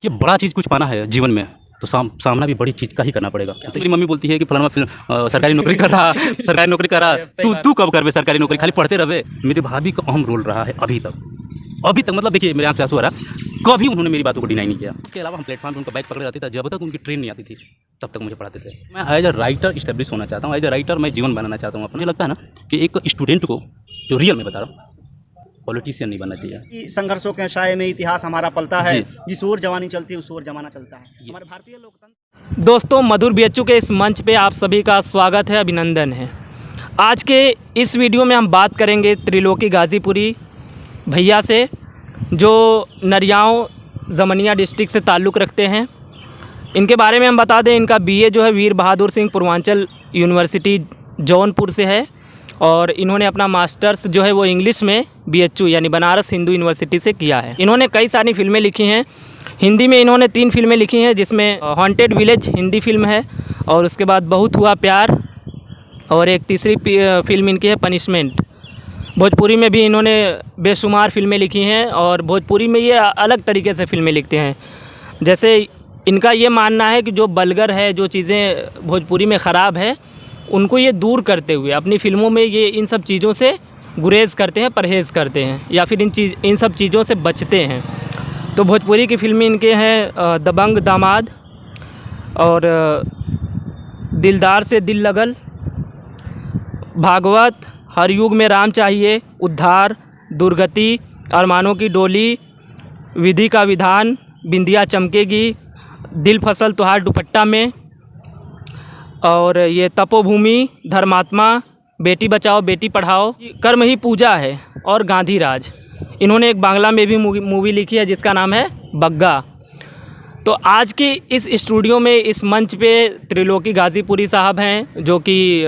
ये बड़ा चीज़ कुछ पाना है जीवन में तो सामना भी बड़ी चीज़ का ही करना पड़ेगा। तो मेरी मम्मी बोलती है कि फलाना सरकारी नौकरी कर रहा सरकारी नौकरी कर रहा तू कब कर सरकारी नौकरी, खाली पढ़ते रहे। मेरी भाभी का अहम रोल रहा है अभी तक मतलब देखिए मेरे आँख से आंसू आ रहा, कभी उन्होंने मेरी बातों को डिनाई नहीं किया। इसके अलावा हम प्लेटफॉर्म पर उनका बैग पकड़े रहते थे, जब तक उनकी ट्रेन नहीं आती थी तब तक मुझे पढ़ाते थे। मैं एज अ राइटर इस्टेब्लिश होना चाहता हूँ, एज अ राइटर मैं जीवन बनाना चाहता हूँ। मुझे लगता है ना कि एक स्टूडेंट को, जो रियल में बता रहा हूँ, पॉलिटिशियन नहीं बनना चाहिए। संघर्षों के साए में इतिहास हमारा पलता है, जिस ओर जवानी चलती है उस ओर जमाना चलता है। हमारे भारतीय लोकतंत्र। दोस्तों, मधुर बीएचयू के इस मंच पे आप सभी का स्वागत है, अभिनंदन है। आज के इस वीडियो में हम बात करेंगे त्रिलोकी गाजीपुरी भैया से, जो नरियाओं जमनिया डिस्ट्रिक्ट से ताल्लुक़ रखते हैं। इनके बारे में हम बता दें, इनका बीए जो है वीर बहादुर सिंह पूर्वांचल यूनिवर्सिटी जौनपुर से है, और इन्होंने अपना मास्टर्स जो है वो इंग्लिश में बीएचयू यानी बनारस हिंदू यूनिवर्सिटी से किया है। इन्होंने कई सारी फिल्में लिखी हैं। हिंदी में इन्होंने 3 फिल्में लिखी हैं, जिसमें हॉन्टेड विलेज हिंदी फिल्म है, और उसके बाद बहुत हुआ प्यार, और एक तीसरी फिल्म इनकी है पनिशमेंट। भोजपुरी में भी इन्होंने बेशुमार फिल्में लिखी हैं, और भोजपुरी में ये अलग तरीके से फिल्में लिखते हैं। जैसे इनका ये मानना है कि जो बल्गर है, जो चीज़ें भोजपुरी में ख़राब है, उनको ये दूर करते हुए अपनी फ़िल्मों में ये इन सब चीज़ों से गुरेज़ करते हैं, परहेज़ करते हैं, या फिर इन सब चीज़ों से बचते हैं। तो भोजपुरी की फिल्में इनके हैं दबंग दामाद, और दिलदार से दिल लगल, भागवत, हर युग में राम चाहिए, उद्धार, दुर्गति, अरमानों की डोली, विधि का विधान, बिंदिया चमकेगी, दिल फसल तुहार दुपट्टा में, और ये तपोभूमि, धर्मात्मा, बेटी बचाओ बेटी पढ़ाओ, कर्म ही पूजा है, और गांधी राज। इन्होंने एक बांग्ला में भी मूवी लिखी है जिसका नाम है बग्गा। तो आज के इस स्टूडियो में, इस मंच पे त्रिलोकी गाजीपुरी साहब हैं, जो कि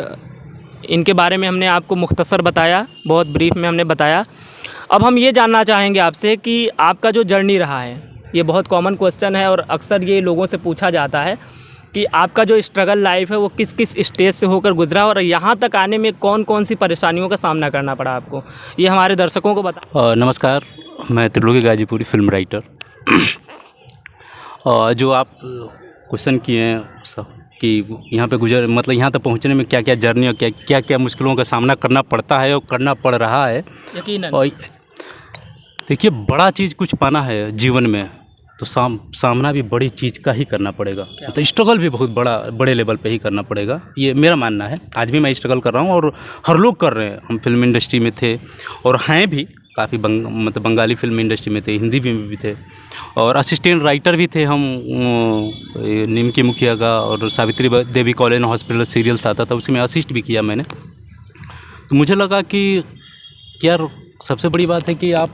इनके बारे में हमने आपको मुख्तसर बताया, बहुत ब्रीफ में हमने बताया। अब हम ये जानना चाहेंगे आपसे कि आपका जो जर्नी रहा है, ये बहुत कॉमन क्वेश्चन है और अक्सर ये लोगों से पूछा जाता है कि आपका जो स्ट्रगल लाइफ है वो किस किस स्टेज से होकर गुजरा, और यहाँ तक आने में कौन कौन सी परेशानियों का सामना करना पड़ा आपको, ये हमारे दर्शकों को बता। नमस्कार, मैं त्रिलोकी गाजीपुरी फिल्म राइटर। जो आप क्वेश्चन किए हैं सब कि यहाँ पे मतलब यहाँ तक पहुँचने में क्या क्या जर्नी और क्या क्या मुश्किलों का सामना करना पड़ता है और करना पड़ रहा है। यकीनन। और देखिए, बड़ा चीज़ कुछ पाना है जीवन में तो सामना भी बड़ी चीज़ का ही करना पड़ेगा। तो स्ट्रगल भी बहुत बड़े लेवल पे ही करना पड़ेगा, ये मेरा मानना है। आज भी मैं स्ट्रगल कर रहा हूँ और हर लोग कर रहे हैं। हम फिल्म इंडस्ट्री में थे और हैं भी, काफ़ी मतलब बंगाली फिल्म इंडस्ट्री में थे, हिंदी में भी थे, और असिस्टेंट राइटर भी थे हम। निमकी मुखिया का और Savitri Devi college hospital serials आता था, उसमें असिस्ट भी किया मैंने। तो मुझे लगा कि यार सबसे बड़ी बात है कि आप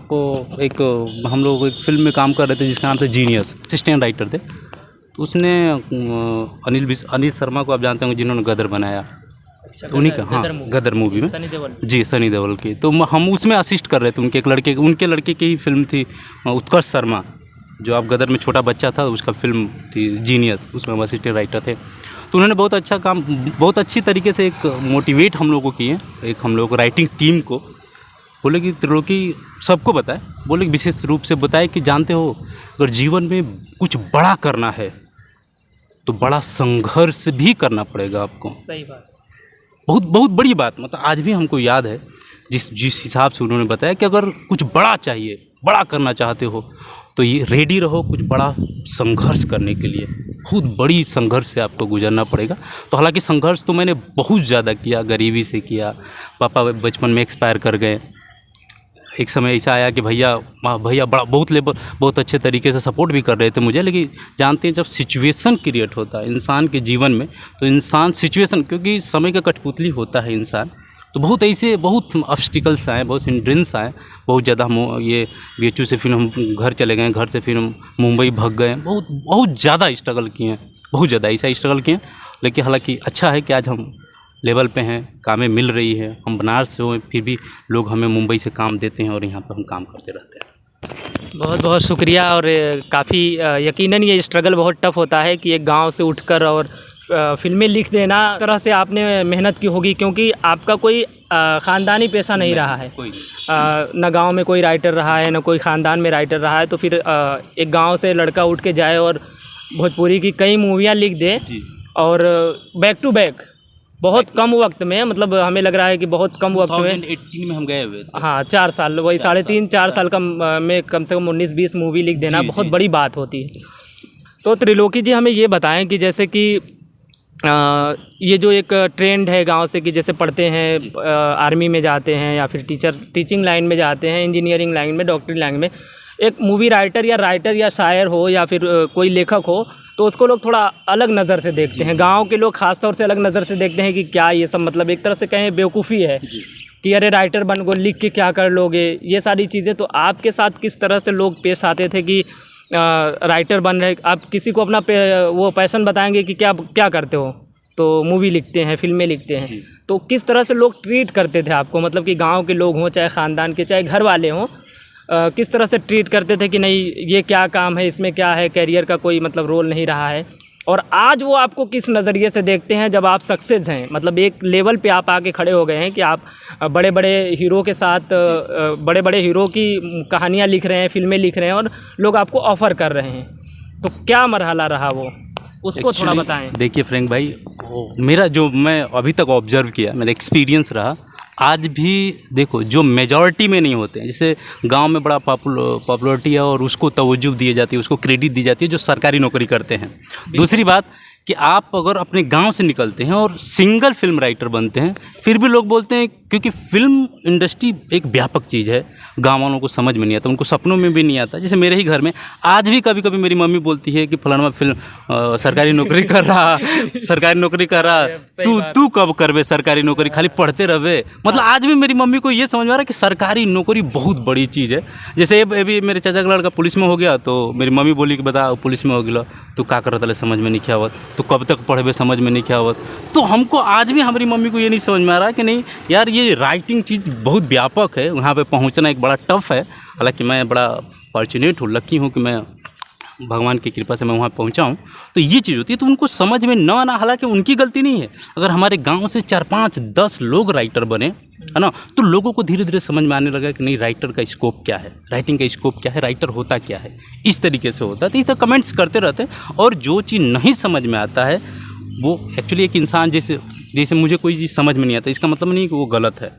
हम लोग एक फिल्म में काम कर रहे थे जिसका नाम था जीनियस, असिस्टेंट राइटर थे। तो उसने अनिल शर्मा को आप जानते होंगे, जिन्होंने गदर बनाया। अच्छा, उन्हीं का, हाँ, गदर मूवी में सनी देओल की। तो हम उसमें असिस्ट कर रहे थे। उनके लड़के की ही फिल्म थी, उत्कर्ष शर्मा, जो आप गदर में छोटा बच्चा था, उसका फिल्म थी जीनियस, उसमें हम असिस्टेंट राइटर थे। तो उन्होंने बहुत अच्छा काम, बहुत अच्छी तरीके से एक मोटिवेट हम लोगों को किए, एक हम लोग राइटिंग टीम को। बोले कि त्रिलोकी सबको बताए, बोले विशेष रूप से बताए कि जानते हो, अगर जीवन में कुछ बड़ा करना है तो बड़ा संघर्ष भी करना पड़ेगा आपको। सही बात, बहुत बड़ी बात। मतलब आज भी हमको याद है जिस हिसाब से उन्होंने बताया कि अगर कुछ बड़ा चाहिए, बड़ा करना चाहते हो तो ये रेडी रहो कुछ बड़ा संघर्ष करने के लिए। बहुत बड़ी संघर्ष से आपको गुजरना पड़ेगा। तो हालांकि संघर्ष तो मैंने बहुत ज़्यादा किया, गरीबी से किया। पापा बचपन में एक्सपायर कर गए। एक समय ऐसा आया कि भैया बहुत अच्छे तरीके से सपोर्ट भी कर रहे थे मुझे, लेकिन जानते हैं जब सिचुएशन क्रिएट होता है इंसान के जीवन में, तो इंसान सिचुएशन, क्योंकि समय का कठपुतली होता है इंसान, तो बहुत ऑब्स्टिकल्स आए, बहुत हिंड्रेंस आए, बहुत ज़्यादा। हम ये बीएचयू से फिर हम घर चले गए, घर से फिर हम मुंबई भाग गए। बहुत ज़्यादा स्ट्रगल किए हैं, बहुत ज़्यादा ऐसा स्ट्रगल किए हैं। लेकिन हालांकि अच्छा है कि आज हम लेवल पे हैं, कामें मिल रही है। हम बनारस से हुए, फिर भी लोग हमें मुंबई से काम देते हैं और यहाँ पर हम काम करते रहते हैं। बहुत बहुत शुक्रिया। और काफ़ी यकीनन ये स्ट्रगल बहुत टफ होता है कि एक गांव से उठकर और फिल्में लिख देना, तरह से आपने मेहनत की होगी, क्योंकि आपका कोई ख़ानदानी पेशा नहीं रहा है, कोई नहीं। न गांव में कोई राइटर रहा है, न कोई ख़ानदान में राइटर रहा है, तो फिर एक गांव से लड़का उठ के जाए और भोजपुरी की कई मूवियाँ लिख दे जी और बैक टू बैक बहुत कम वक्त में, मतलब हमें लग रहा है कि बहुत कम वक्त में, 2018 में हम गए हुए थे। हाँ 4 साल, वही 3.5-4 साल का में कम से कम 19-20 मूवी लिख देना जी, बहुत जी। बड़ी बात होती है। तो त्रिलोकी जी हमें ये बताएं कि जैसे कि ये जो एक ट्रेंड है गांव से कि जैसे पढ़ते हैं आर्मी में जाते हैं या फिर टीचिंग लाइन में जाते हैं, इंजीनियरिंग लाइन में, डॉक्टरी लाइन में, एक मूवी राइटर या शायर हो या फिर कोई लेखक हो तो उसको लोग थोड़ा अलग नज़र से देखते हैं। गांव के लोग ख़ास तौर से अलग नज़र से देखते हैं कि क्या ये सब, मतलब एक तरह से कहें बेवकूफ़ी है कि अरे राइटर बन गो, लिख के क्या कर लोगे, ये सारी चीज़ें। तो आपके साथ किस तरह से लोग पेश आते थे कि राइटर बन रहे, आप किसी को अपना वो पैशन बताएंगे कि क्या क्या करते हो, तो मूवी लिखते हैं, फिल्में लिखते हैं, तो किस तरह से लोग ट्रीट करते थे आपको, मतलब कि गांव के लोग हों, चाहे ख़ानदान के, चाहे घर वाले हों, किस तरह से ट्रीट करते थे कि नहीं ये क्या काम है, इसमें क्या है, कैरियर का कोई मतलब रोल नहीं रहा है। और आज वो आपको किस नज़रिए से देखते हैं जब आप सक्सेस हैं, मतलब एक लेवल पे आप आके खड़े हो गए हैं कि आप बड़े बड़े हीरो के साथ बड़े बड़े हीरो की कहानियाँ लिख रहे हैं, फिल्में लिख रहे हैं और लोग आपको ऑफ़र कर रहे हैं, तो क्या मरहला रहा वो, उसको थोड़ा बताएं। देखिए फ्रैंक भाई, मेरा जो मैं अभी तक ऑब्जर्व किया, मेरा एक्सपीरियंस रहा, आज भी देखो जो मेजॉरिटी में नहीं होते हैं, जैसे गांव में बड़ा पॉपुलरिटी है और उसको तवज्जो दी जाती है, उसको क्रेडिट दी जाती है जो सरकारी नौकरी करते हैं। दूसरी बात कि आप अगर अपने गांव से निकलते हैं और सिंगल फिल्म राइटर बनते हैं, फिर भी लोग बोलते हैं, क्योंकि फिल्म इंडस्ट्री एक व्यापक चीज़ है, गांव वालों को समझ में नहीं आता, उनको सपनों में भी नहीं आता। जैसे मेरे ही घर में आज भी कभी कभी मेरी मम्मी बोलती है कि फलाना फिल्म सरकारी नौकरी कर रहा सरकारी नौकरी कर रहा, तू कब करवे सरकारी नौकरी, खाली पढ़ते रहे। मतलब आज भी मेरी मम्मी को ये समझ में आ रहा है कि सरकारी नौकरी बहुत बड़ी चीज़ है। जैसे अभी मेरे चाचा का लड़का पुलिस में हो गया, तो मेरी मम्मी बोली कि बता पुलिस में हो गया, तू क्या कर रहा था, समझ में नहीं क्या हुआ, तो कब तक पढ़े, समझ में नहीं क्या हुआ। तो हमको आज भी हमारी मम्मी को ये नहीं समझ में आ रहा कि नहीं यार ये राइटिंग चीज़ बहुत व्यापक है, वहाँ पे पहुँचना एक बड़ा टफ है। हालांकि मैं बड़ा फॉर्चुनेट हूँ, लकी हूँ कि मैं भगवान की कृपा से मैं वहाँ पहुँचा हूँ। तो ये चीज़ होती है, तो उनको समझ में न आना हालांकि उनकी गलती नहीं है। अगर हमारे गाँव से 4-5-10 लोग राइटर बने, है ना, तो लोगों को धीरे धीरे समझ में आने लगा कि नहीं राइटर का स्कोप क्या है, राइटिंग का स्कोप क्या है, राइटर होता क्या है, इस तरीके से होता है। तो इस तरह कमेंट्स करते रहते हैं और जो चीज़ नहीं समझ में आता है वो एक्चुअली एक इंसान जैसे मुझे कोई चीज़ समझ में नहीं आता, इसका मतलब नहीं कि वो गलत है।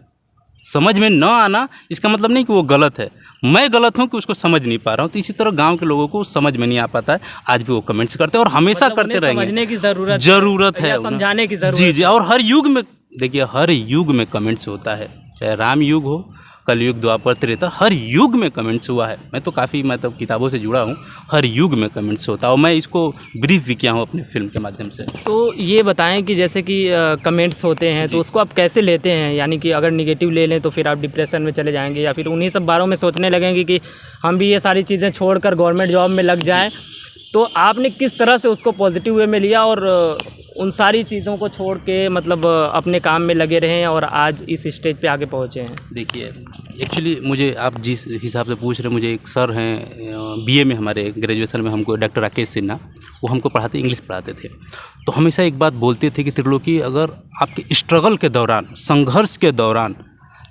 समझ में न आना इसका मतलब नहीं कि वो गलत है, मैं गलत हूँ कि उसको समझ नहीं पा रहा हूँ। तो इसी तरह गांव के लोगों को समझ में नहीं आ पाता है, आज भी वो कमेंट्स करते हैं और हमेशा मतलब करते रहेंगे। समझने की ज़रूरत है, समझाने की ज़रूरत। जी जी। और हर युग में देखिए, हर युग में कमेंट्स होता है, चाहे राम युग हो, कलयुग, द्वापर, त्रेता, हर युग में कमेंट्स हुआ है। मैं तो काफ़ी मतलब किताबों से जुड़ा हूँ, हर युग में कमेंट्स होता है और मैं इसको ब्रीफ भी किया हूँ अपने फिल्म के माध्यम से। तो ये बताएं कि जैसे कि कमेंट्स होते हैं तो उसको आप कैसे लेते हैं, यानी कि अगर निगेटिव ले लें तो फिर आप डिप्रेशन में चले जाएंगे या फिर उन्हीं सब बारों में सोचने लगेंगे कि हम भी ये सारी चीज़ें छोड़कर गवर्नमेंट जॉब में लग जाएं। तो आपने किस तरह से उसको पॉजिटिव वे में लिया और उन सारी चीज़ों को छोड़ के मतलब अपने काम में लगे रहे हैं और आज इस स्टेज पे आगे पहुँचे हैं? देखिए एक्चुअली मुझे आप जिस हिसाब से पूछ रहे हैं, मुझे एक सर हैं बीए में, हमारे ग्रेजुएशन में, हमको डॉक्टर राकेश सिन्हा, वो हमको पढ़ाते, इंग्लिश पढ़ाते थे। तो हमेशा एक बात बोलते थे कि त्रिलोकी, अगर आपके स्ट्रगल के दौरान, संघर्ष के दौरान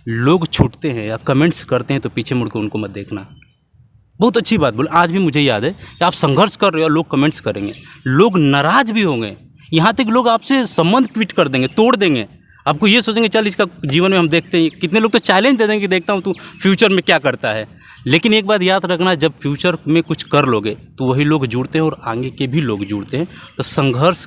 लोग छूटते हैं या कमेंट्स करते हैं तो पीछे मुड़ के उनको मत देखना। बहुत अच्छी बात बोले, आज भी मुझे याद है कि आप संघर्ष कर रहे हो, लोग कमेंट्स करेंगे, लोग नाराज़ भी होंगे, यहाँ तक लोग आपसे संबंध ट्वीट कर देंगे, तोड़ देंगे। आपको ये सोचेंगे चल इसका जीवन में हम देखते हैं, कितने लोग तो चैलेंज दे देंगे कि देखता हूँ तू फ्यूचर में क्या करता है। लेकिन एक बात याद रखना, जब फ्यूचर में कुछ कर लोगे तो वही लोग जुड़ते हैं और आगे के भी लोग जुड़ते हैं। तो संघर्ष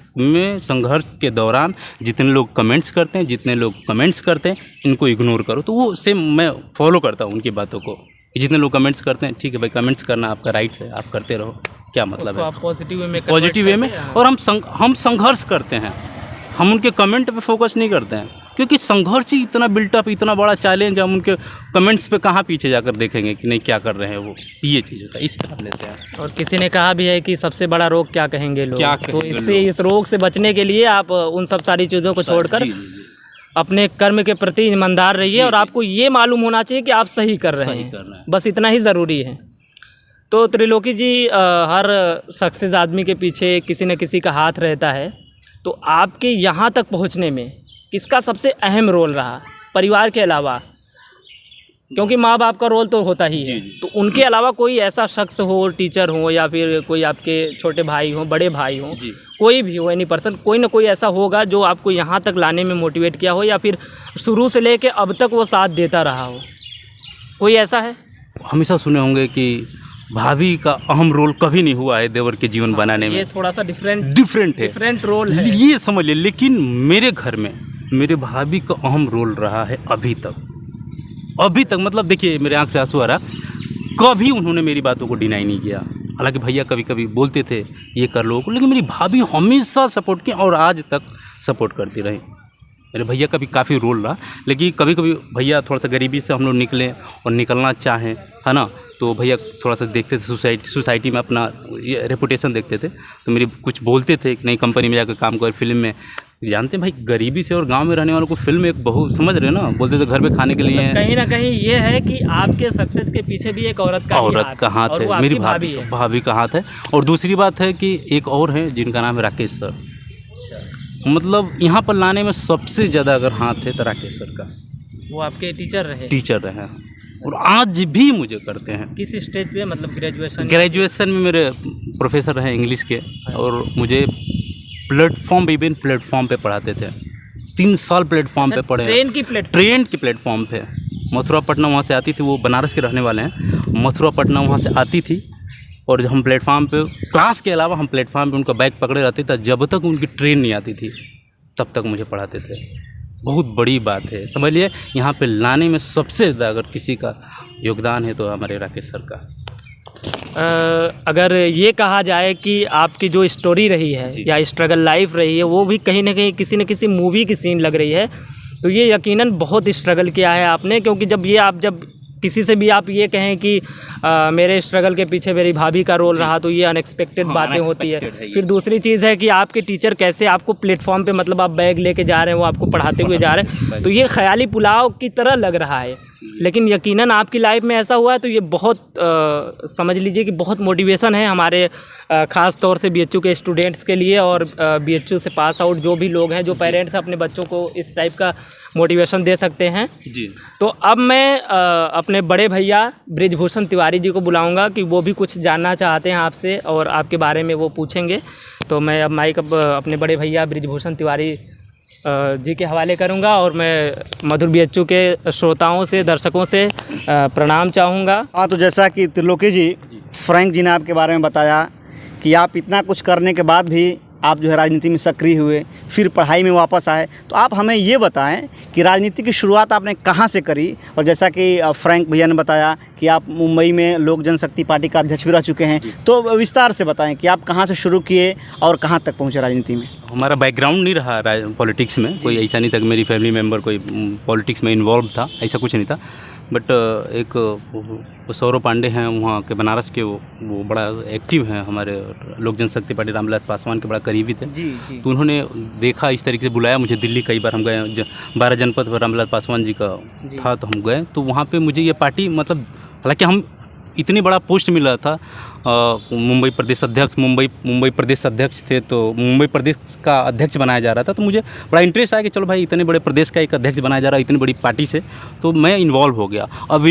के दौरान जितने लोग कमेंट्स करते हैं, जितने लोग कमेंट्स करते हैं, इनको इग्नोर करो। तो वो सेम मैं फॉलो करता हूँ उनकी बातों को। जितने लोग कमेंट्स करते हैं, ठीक है भाई, कमेंट्स करना आपका राइट है, आप करते रहो, क्या मतलब है, पॉजिटिव वे में। और हम संघर्ष करते हैं, हम उनके कमेंट पे फोकस नहीं करते हैं, क्योंकि संघर्ष ही इतना बिल्टअप, इतना बड़ा चैलेंज, हम उनके कमेंट्स पे कहाँ पीछे जाकर देखेंगे कि नहीं क्या कर रहे हैं वो, ये चीज़ होता है, इस तरह लेते हैं। और किसी ने कहा भी है कि सबसे बड़ा रोग क्या कहेंगे लोग, क्या तो इससे इस रोग से बचने के लिए आप उन सब सारी चीज़ों को छोड़कर अपने कर्म के प्रति ईमानदार रहिए और आपको ये मालूम होना चाहिए कि आप सही कर रहे हैं, बस इतना ही ज़रूरी है। तो त्रिलोकी जी, हर सक्सेस आदमी के पीछे किसी न किसी का हाथ रहता है, तो आपके यहाँ तक पहुँचने में किसका सबसे अहम रोल रहा? परिवार के अलावा, क्योंकि माँ बाप का रोल तो होता ही है, तो उनके अलावा कोई ऐसा शख्स हो, टीचर हो या फिर कोई आपके छोटे भाई हो, बड़े भाई हो, कोई भी हो, एनी पर्सन, कोई ना कोई ऐसा होगा जो आपको यहाँ तक लाने में मोटिवेट किया हो या फिर शुरू से लेके अब तक वो साथ देता रहा हो, कोई ऐसा है? हमेशा सुने होंगे कि भाभी का अहम रोल कभी नहीं हुआ है देवर के जीवन बनाने में। ये थोड़ा सा डिफरेंट है, डिफरेंट रोल है, ये समझ ले। लेकिन मेरे घर में मेरे भाभी का अहम रोल रहा है अभी तक। मतलब देखिए, मेरे आंख से आंसू आ रहा, कभी उन्होंने मेरी बातों को डिनाई नहीं किया। हालांकि भैया कभी कभी बोलते थे ये कर लो, लेकिन मेरी भाभी हमेशा सपोर्ट की और आज तक सपोर्ट करती रही। मेरे भैया का भी काफ़ी रोल रहा, लेकिन कभी कभी भैया थोड़ा सा गरीबी से हम लोग निकले और निकलना चाहें, है ना, तो भैया थोड़ा सा देखते थे सोसाइटी में अपना ये रेपुटेशन देखते थे, तो मेरी कुछ बोलते थे कि नई कंपनी में जाकर काम कर, फिल्म में। जानते हैं भाई, गरीबी से और गांव में रहने वालों को फिल्म एक बहुत, समझ रहे ना, बोलते थे घर पे खाने के लिए। कहीं ना कहीं ये है कि आपके सक्सेस के पीछे भी एक औरत का हाथ है, मेरी भाभी का हाथ है। और दूसरी बात है कि एक और है जिनका नाम है राकेश सर। मतलब यहाँ पर लाने में सबसे ज़्यादा अगर हाथ है तो राकेश सर का। वो आपके टीचर रहे और आज भी मुझे करते हैं। किस स्टेज पे, मतलब ग्रेजुएशन में मेरे प्रोफेसर रहे इंग्लिश के, और मुझे प्लेटफॉर्म पे पढ़ाते थे। 3 साल प्लेटफॉर्म पे पढ़े। ट्रेन की प्लेटफॉर्म पे। मथुरा पटना वहाँ से आती थी, वो बनारस के रहने वाले हैं। मथुरा पटना वहाँ से आती थी, और जब हम प्लेटफॉर्म पे, क्लास के अलावा हम प्लेटफॉर्म पे उनका बैग पकड़े रहते थे। जब तक उनकी ट्रेन नहीं आती थी तब तक मुझे पढ़ाते थे। बहुत बड़ी बात है, समझ लिए। यहाँ पे लाने में सबसे ज़्यादा अगर किसी का योगदान है तो हमारे राकेश सर का। अगर ये कहा जाए कि आपकी जो स्टोरी रही है या स्ट्रगल लाइफ रही है, वो भी कहीं ना कहीं किसी न किसी मूवी की सीन लग रही है, तो ये यकीनन बहुत स्ट्रगल किया है आपने। क्योंकि जब किसी से भी आप ये कहें कि मेरे स्ट्रगल के पीछे मेरी भाभी का रोल रहा, तो ये अनएक्सपेक्टेड बातें होती है। फिर दूसरी चीज़ है कि आपके टीचर कैसे आपको प्लेटफॉर्म पे, मतलब आप बैग लेके जा रहे हैं, वो आपको पढ़ाते हुए जा रहे हैं, तो ये ख्याली पुलाव की तरह लग रहा है। लेकिन यकीनन आपकी लाइफ में ऐसा हुआ है, तो ये बहुत समझ लीजिए कि बहुत मोटिवेशन है हमारे ख़ास तौर से BHU के स्टूडेंट्स के लिए, और BHU से पास आउट जो भी लोग हैं, जो पेरेंट्स अपने बच्चों को इस टाइप का मोटिवेशन दे सकते हैं जी। तो अब मैं अपने बड़े भैया बृजभूषण तिवारी जी को बुलाऊंगा कि वो भी कुछ जानना चाहते हैं आपसे और आपके बारे में वो पूछेंगे। तो मैं अब माइक अपने बड़े भैया बृजभूषण तिवारी जी के हवाले करूंगा, और मैं मधुर BHU के श्रोताओं से, दर्शकों से प्रणाम चाहूँगा। हाँ, तो जैसा कि त्रिलोकी जी, फ्रैंक जी ने आपके बारे में बताया कि आप इतना कुछ करने के बाद भी आप जो है राजनीति में सक्रिय हुए, फिर पढ़ाई में वापस आए। तो आप हमें ये बताएं कि राजनीति की शुरुआत आपने कहाँ से करी, और जैसा कि फ्रैंक भैया ने बताया कि आप मुंबई में लोक जनशक्ति पार्टी का अध्यक्ष भी रह चुके हैं, तो विस्तार से बताएं कि आप कहाँ से शुरू किए और कहाँ तक पहुँचे राजनीति में। हमारा बैकग्राउंड नहीं रहा पॉलिटिक्स में, कोई ऐसा नहीं था कि मेरी फैमिली मेम्बर कोई पॉलिटिक्स में इन्वॉल्व था, ऐसा कुछ नहीं था। बट एक सौरभ पांडे हैं वहाँ के बनारस के, वो बड़ा एक्टिव हैं, हमारे लोक जनशक्ति पार्टी रामविलास पासवान के बड़ा करीबी थे जी। तो उन्होंने देखा, इस तरीके से बुलाया मुझे दिल्ली। कई बार हम गए, 12 जनपद पर रामविलास पासवान जी का था, तो हम गए। तो वहाँ पे मुझे ये पार्टी, मतलब हालांकि हम इतनी बड़ा पोस्ट मिला था, मुंबई प्रदेश अध्यक्ष, मुंबई प्रदेश अध्यक्ष थे, तो मुंबई प्रदेश का अध्यक्ष बनाया जा रहा था। तो मुझे बड़ा इंटरेस्ट आया कि चलो भाई, इतने बड़े प्रदेश का एक अध्यक्ष बनाया जा रहा है इतनी बड़ी पार्टी से, तो मैं इन्वॉल्व हो गया। अब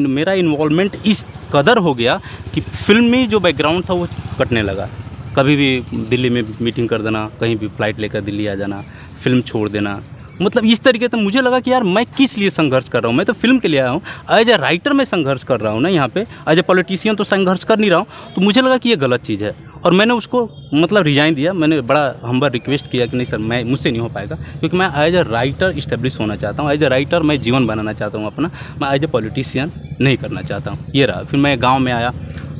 मेरा इन्वॉल्वमेंट इस कदर हो गया कि फिल्मी जो बैकग्राउंड था वो कटने लगा। कभी भी दिल्ली में मीटिंग कर देना, कहीं भी फ्लाइट लेकर दिल्ली आ जाना, फिल्म छोड़ देना, मतलब इस तरीके से मुझे लगा कि यार मैं किस लिए संघर्ष कर रहा हूँ। मैं तो फिल्म के लिए आया हूँ, एज ए राइटर मैं संघर्ष कर रहा हूँ ना, यहाँ पे एज ए पॉलिटिशियन तो संघर्ष कर नहीं रहा हूँ। तो मुझे लगा कि ये गलत चीज़ है, और मैंने उसको मतलब रिजाइन दिया। मैंने बड़ा हम्बल रिक्वेस्ट किया कि नहीं सर, मुझसे नहीं हो पाएगा, क्योंकि मैं एज ए राइटर इस्टेब्लिश होना चाहता हूँ, एज ए राइटर मैं जीवन बनाना चाहता हूँ अपना, मैं एज ए पॉलिटिशियन नहीं करना चाहता हूँ। ये रहा। फिर मैं गाँव में आया,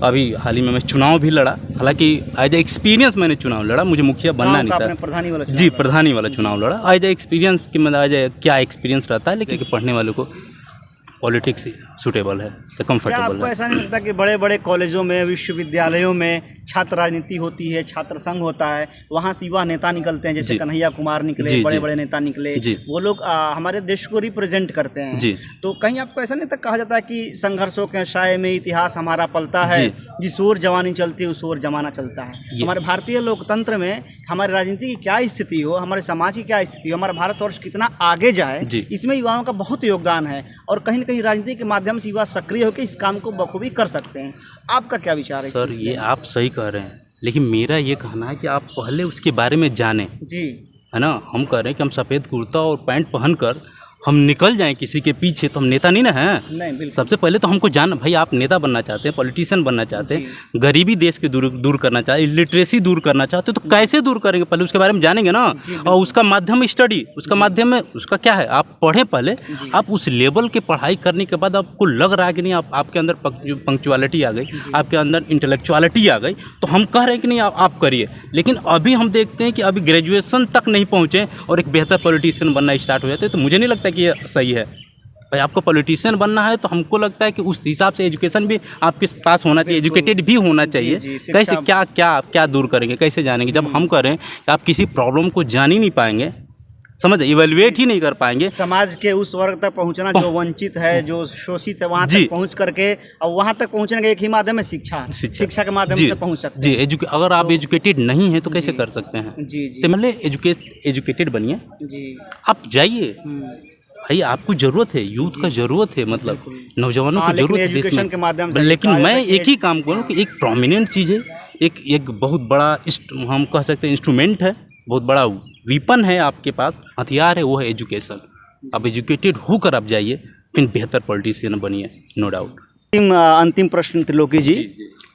अभी हाल ही में मैं चुनाव भी लड़ा, हालांकि एज ए एक्सपीरियंस मैंने चुनाव लड़ा, मुझे मुखिया बनना नहीं था। प्रधानी वाला चुनाव लड़ा एज ए एक्सपीरियंस कि मतलब एज ए क्या एक्सपीरियंस रहता है, लेकिन पढ़ने वालों को पॉलिटिक्स सूटेबल है, तो क्या कंफर्टेबल आपको है। ऐसा नहीं लगता कि बड़े बड़े कॉलेजों में, विश्वविद्यालयों में छात्र राजनीति होती है, छात्र संघ होता है, वहाँ से युवा नेता निकलते हैं, जैसे जी। कन्हैया कुमार निकले, जी, बड़े जी। बड़े नेता निकले, जी। वो लोग हमारे देश को रिप्रेजेंट करते हैं। जी। तो कहीं आपको ऐसा नहीं तक कहा जाता है कि संघर्षों के साए में इतिहास हमारा पलता है, जी। जिस ओर जवानी चलती है उस ओर जमाना चलता है। हमारे भारतीय लोकतंत्र में हमारी राजनीति की क्या स्थिति हो, हमारे समाज की क्या स्थिति हो, हमारा भारतवर्ष कितना आगे जाए, जी। इसमें युवाओं का बहुत योगदान है और कहीं न कहीं राजनीति के माध्यम से युवा सक्रिय होकर इस काम को बखूबी कर सकते हैं। आपका क्या विचार है इस सर सिलसिले ये में? आप सही कह रहे हैं, लेकिन मेरा ये कहना है कि आप पहले उसके बारे में जानें, जी है ना। हम कह रहे हैं कि हम सफ़ेद कुर्ता और पैंट पहनकर हम निकल जाएं किसी के पीछे, तो हम नेता नहीं ना हैं। नहीं, बिल्कुल। सबसे पहले तो हमको जान, भाई आप नेता बनना चाहते हैं, पॉलिटिशियन बनना चाहते हैं, गरीबी देश के दूर करना चाहते, इलिटरेसी दूर करना चाहते, तो कैसे दूर करेंगे, पहले उसके बारे में जानेंगे ना। और उसका माध्यम स्टडी, उसका माध्यम में उसका क्या है, आप पढ़ें पहले, आप उस लेवल की पढ़ाई करने के बाद आपको लग रहा है कि नहीं आपके अंदर पंक्चुअलिटी आ गई, आपके अंदर इंटेलेक्चुअलिटी आ गई, तो हम कह रहे हैं कि नहीं आप करिए। लेकिन अभी हम देखते हैं कि अभी ग्रेजुएशन तक नहीं पहुँचे और एक बेहतर पॉलिटिशियन बनना स्टार्ट हो जाते हैं, तो मुझे नहीं लगता कि ये सही है। भाई आपको पॉलिटिशियन बनना है तो हमको लगता है कि उस हिसाब से एजुकेशन भी आपके पास होना चाहिए, एजुकेटेड भी होना चाहिए। जी, शिक्षा- कैसे क्या दूर करेंगे, कैसे जानेंगे, जब हम कह रहे हैं कि आप किसी प्रॉब्लम को जान ही नहीं पाएंगे, समझ इवेल्युएट ही नहीं कर पाएंगे। समाज के उस वर्ग तक पहुंचना जो वंचित है, जो शोषित है, वहां जी। तक पहुंच करके, और वहां तक पहुंचने का एक ही माध्यम है शिक्षा के माध्यम जी, से पहुंच सकते जी। अगर आप एजुकेटेड नहीं हैं तो कैसे कर सकते हैं। हैं। जी जी तो मतलब एजुकेटेड बनिए, जी। आप जाइए। भाई आपको जरूरत है, यूथ का जरूरत है, मतलब नौजवानों हाँ, को जरूरत है लेकिन देश एजुकेशन के माध्यम से में। लेकिन कहा मैं जाता है कि एक ही काम करूँ कि एक प्रोमिनेंट चीज़ है, एक बहुत बड़ा हम कह सकते हैं इंस्ट्रूमेंट है, बहुत बड़ा वीपन है आपके पास, हथियार है, वो है एजुकेशन। आप एजुकेटेड होकर आप जाइए, लेकिन बेहतर पॉलिटिशियन बनिए, नो डाउट। अंतिम प्रश्न त्रिलोकी जी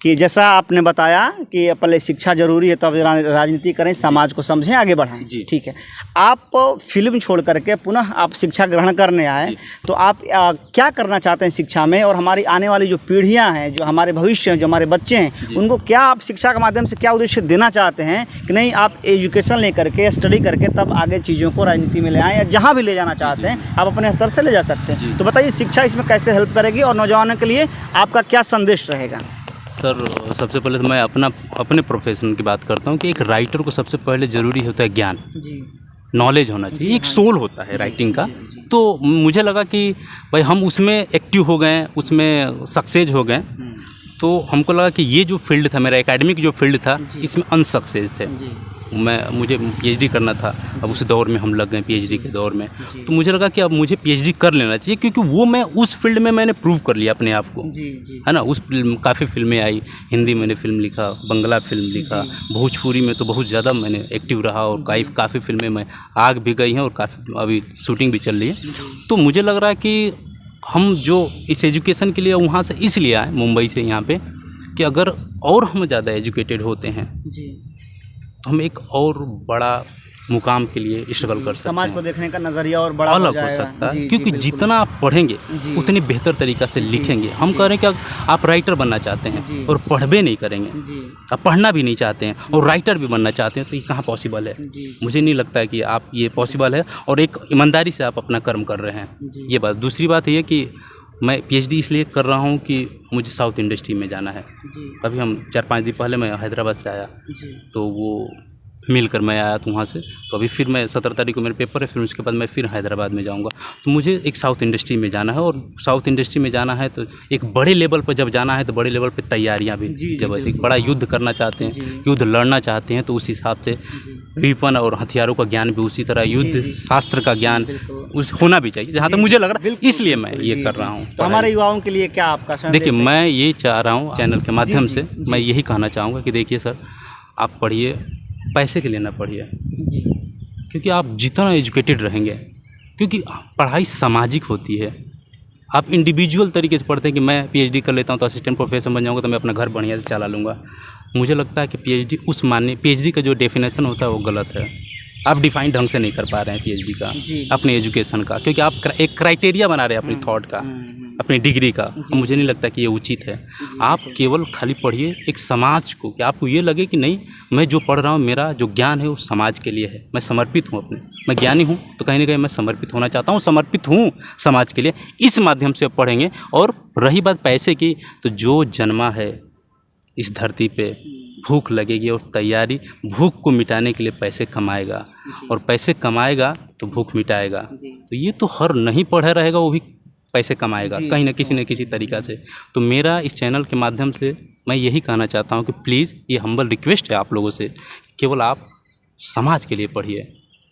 कि जैसा आपने बताया कि पहले शिक्षा जरूरी है, तब राजनीति करें, समाज को समझें, आगे बढ़ाएं। जी। ठीक है। आप फिल्म छोड़ करके पुनः आप शिक्षा ग्रहण करने आए, तो आप क्या करना चाहते हैं शिक्षा में, और हमारी आने वाली जो पीढ़ियां हैं, जो हमारे भविष्य हैं, जो हमारे बच्चे हैं, उनको क्या आप शिक्षा के माध्यम से क्या उद्देश्य देना चाहते हैं कि नहीं आप एजुकेशन लेकर के, स्टडी करके तब आगे चीज़ों को राजनीति में ले आएँ, या जहाँ भी ले जाना चाहते हैं आप अपने स्तर से ले जा सकते हैं। तो बताइए शिक्षा इसमें कैसे हेल्प करेगी, और नौजवानों के लिए आपका क्या संदेश रहेगा? सर सबसे पहले तो मैं अपने प्रोफेशन की बात करता हूँ कि एक राइटर को सबसे पहले ज़रूरी होता है ज्ञान, जी नॉलेज होना चाहिए, एक सोल होता है राइटिंग का। तो मुझे लगा कि भाई हम उसमें एक्टिव हो गए, उसमें सक्सेस हो गए, तो हमको लगा कि ये जो फील्ड था मेरा एकेडमिक जो फील्ड था, इसमें अनसक्सेस थे। मुझे पीएचडी करना था, अब उस दौर में हम लग गए पीएचडी के दौर में, तो मुझे लगा कि अब मुझे पीएचडी कर लेना चाहिए, क्योंकि वो मैं उस फील्ड में मैंने प्रूव कर लिया अपने आप को, जी जी है ना। उस काफ़ी फिल्में आई, हिंदी मैंने फिल्म लिखा, बंगला फिल्म लिखा, भोजपुरी में तो बहुत ज़्यादा मैंने एक्टिव रहा, और काफ़ी फिल्में मैं आग भी गई हैं और काफ़ी अभी शूटिंग भी चल रही है। तो मुझे लग रहा है कि हम जो इस एजुकेशन के लिए वहाँ से इसलिए आए मुंबई से यहाँ पे, कि अगर और हम ज़्यादा एजुकेटेड होते हैं जी, तो हम एक और बड़ा मुकाम के लिए स्ट्रगल कर सकते समाज हैं, को देखने का नज़रिया और बड़ा अलग हो जाएगा। सकता है। जी, जी, क्योंकि बिल्कुल। जितना आप पढ़ेंगे जी। उतनी बेहतर तरीक़ा से लिखेंगे। हम कह रहे हैं कि आप राइटर बनना चाहते जी। हैं और पढ़बे नहीं करेंगे, जी आप पढ़ना भी नहीं चाहते हैं और राइटर भी बनना चाहते हैं, तो ये कहाँ पॉसिबल है। जी मुझे नहीं लगता है कि आप ये पॉसिबल है, और एक ईमानदारी से आप अपना कर्म कर रहे हैं, जी। ये बात। दूसरी बात ये कि मैं पीएचडी इसलिए कर रहा हूँ कि मुझे साउथ इंडस्ट्री में जाना है। जी अभी हम 4-5 दिन पहले मैं हैदराबाद से आया, जी तो वो मिलकर मैं आया तो वहाँ से, तो अभी फिर मैं 17 तारीख को मेरे पेपर है, फिर उसके बाद मैं फिर हैदराबाद में जाऊँगा। तो मुझे एक साउथ इंडस्ट्री में जाना है, और साउथ इंडस्ट्री में जाना है तो एक बड़े लेवल पर जब जाना है तो बड़े लेवल पर तैयारियाँ भी, जी, जब एक बिल्कुल। बड़ा युद्ध करना चाहते हैं, जी। युद्ध लड़ना चाहते हैं, तो उस हिसाब से वीपन और हथियारों का ज्ञान भी उसी तरह, युद्ध शास्त्र का ज्ञान बिल्कुल। उस होना भी चाहिए, जहाँ तक मुझे लग रहा है, इसलिए मैं ये जी, कर जी। रहा हूँ। तो हमारे युवाओं के लिए क्या आपका संदेश देखिए, है? मैं ये चाह रहा हूँ चैनल के माध्यम जी, से, जी। मैं यही कहना चाहूँगा कि देखिए सर, आप पढ़िए, पैसे के लिए ना पढ़िए, जी क्योंकि आप जितना एजुकेटेड रहेंगे, क्योंकि पढ़ाई सामाजिक होती है। आप इंडिविजुअल तरीके से पढ़ते हैं कि मैं पीएचडी कर लेता हूँ तो असिस्टेंट प्रोफेसर बन जाऊँगा, तो मैं अपना घर बढ़िया से चला लूँगा। मुझे लगता है कि पीएचडी उस मानने, पीएचडी का जो डेफिनेशन होता है वो गलत है। आप डिफाइन ढंग से नहीं कर पा रहे हैं पीएचडी का, जी। अपने एजुकेशन का, क्योंकि आप एक क्राइटेरिया बना रहे हैं अपनी थॉट का, अपनी डिग्री का, मुझे नहीं लगता कि ये उचित है। आप केवल खाली पढ़िए एक समाज को, कि आपको ये लगे कि नहीं मैं जो पढ़ रहा हूँ, मेरा जो ज्ञान है वो समाज के लिए है, मैं समर्पित हूँ अपने, मैं ज्ञानी हूँ तो कहीं ना कहीं मैं समर्पित होना चाहता हूँ, समर्पित हूँ समाज के लिए। इस माध्यम से पढ़ेंगे। और रही बात पैसे की, तो जो जन्मा है इस धरती पे भूख लगेगी और तैयारी भूख को मिटाने के लिए पैसे कमाएगा, और पैसे कमाएगा तो भूख मिटाएगा। तो ये तो हर नहीं पढ़ा रहेगा वो भी पैसे कमाएगा कहीं ना किसी तरीक़ा से। तो मेरा इस चैनल के माध्यम से मैं यही कहना चाहता हूँ कि प्लीज़, ये हम्बल रिक्वेस्ट है आप लोगों से, केवल आप समाज के लिए पढ़िए,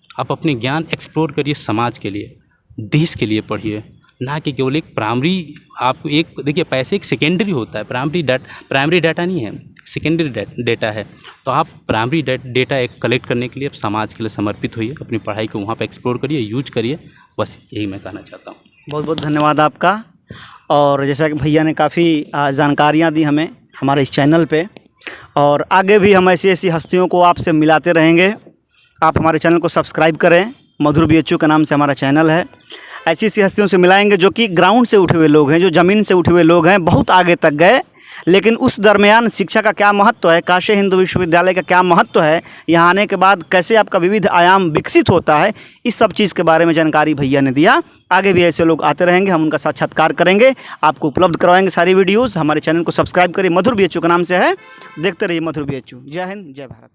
आप अपने ज्ञान एक्सप्लोर करिए समाज के लिए, देश के लिए पढ़िए, ना कि केवल एक प्राइमरी। आप एक देखिए, पैसे एक सेकेंडरी होता है, प्राइमरी डाटा नहीं है, सेकेंडरी डेटा है। तो आप प्राइमरी डेटा एक कलेक्ट करने के लिए आप समाज के लिए समर्पित होइए, अपनी पढ़ाई को वहाँ पर एक्सप्लोर करिए, यूज करिए। बस यही मैं कहना चाहता हूँ। बहुत बहुत धन्यवाद आपका। और जैसा कि भैया ने काफ़ी जानकारियाँ दी हमें हमारे इस चैनल पे, और आगे भी हम ऐसी ऐसी हस्तियों को आपसे मिलाते रहेंगे। आप हमारे चैनल को सब्सक्राइब करें, मधुर BHU के नाम से हमारा चैनल है। ऐसी ऐसी हस्तियों से मिलाएंगे जो कि ग्राउंड से उठे हुए लोग हैं, जो ज़मीन से उठे हुए लोग हैं, बहुत आगे तक गए, लेकिन उस दरमियान शिक्षा का क्या महत्व है, काशी हिंदू विश्वविद्यालय का क्या महत्व है, यहाँ आने के बाद कैसे आपका विविध आयाम विकसित होता है, इस सब चीज़ के बारे में जानकारी भैया ने दिया। आगे भी ऐसे लोग आते रहेंगे, हम उनका साक्षात्कार करेंगे, आपको उपलब्ध करवाएंगे सारी वीडियोज़। हमारे चैनल को सब्सक्राइब करिए, मधुर BHU के नाम से है। देखते रहिए मधुर BHU। जय हिंद, जय भारत।